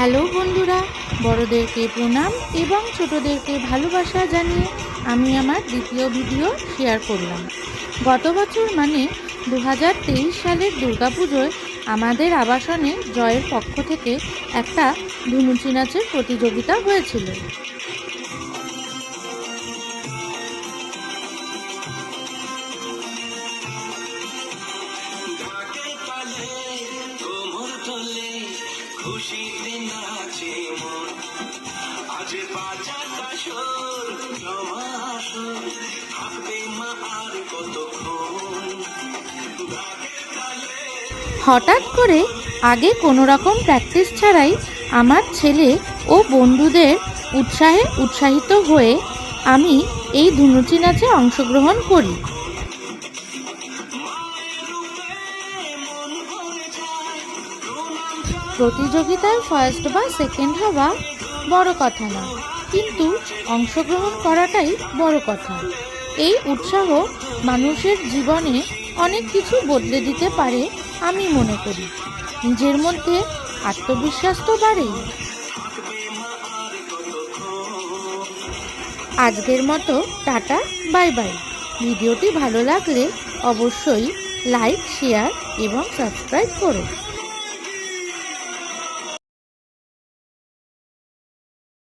Hello বন্ধুরা, বড়দেরকে প্রণাম এবং ছোটদেরকে ভালোবাসা জানিয়ে আমি আমার দ্বিতীয় ভিডিও শেয়ার করলাম। গত বছর মানে 2023 সালের দুর্গাপুজোয় আমাদের আবাসনে জয়ের পক্ষ থেকে একটা ধুনুচি নাচের প্রতিযোগিতা হয়েছিল। খুশিতে নাচে মন, আজ বাজাটা শোর জমা আসর, থাকবে মা আর কতক্ষণ। হঠাৎ করে আগে কোনো রকম প্র্যাকটিস ছাড়াই আমার ছেলে ও বন্ধুদের উৎসাহে উৎসাহিত হয়ে আমি এই ধুনুচি নাচে অংশগ্রহণ করি। প্রতিযোগিতায় ফার্স্ট বা সেকেন্ড হওয়া বড় কথা না, কিন্তু অংশগ্রহণ করাটাই বড় কথা। এই উৎসাহ মানুষের জীবনে অনেক কিছু বদলে দিতে পারে আমি মনে করি। নিজের মধ্যে আত্মবিশ্বাস তো বাড়েই। আজকের মতো টাটা, বাই বাই। ভিডিওটি ভালো লাগলে অবশ্যই লাইক, শেয়ার এবং সাবস্ক্রাইব করো।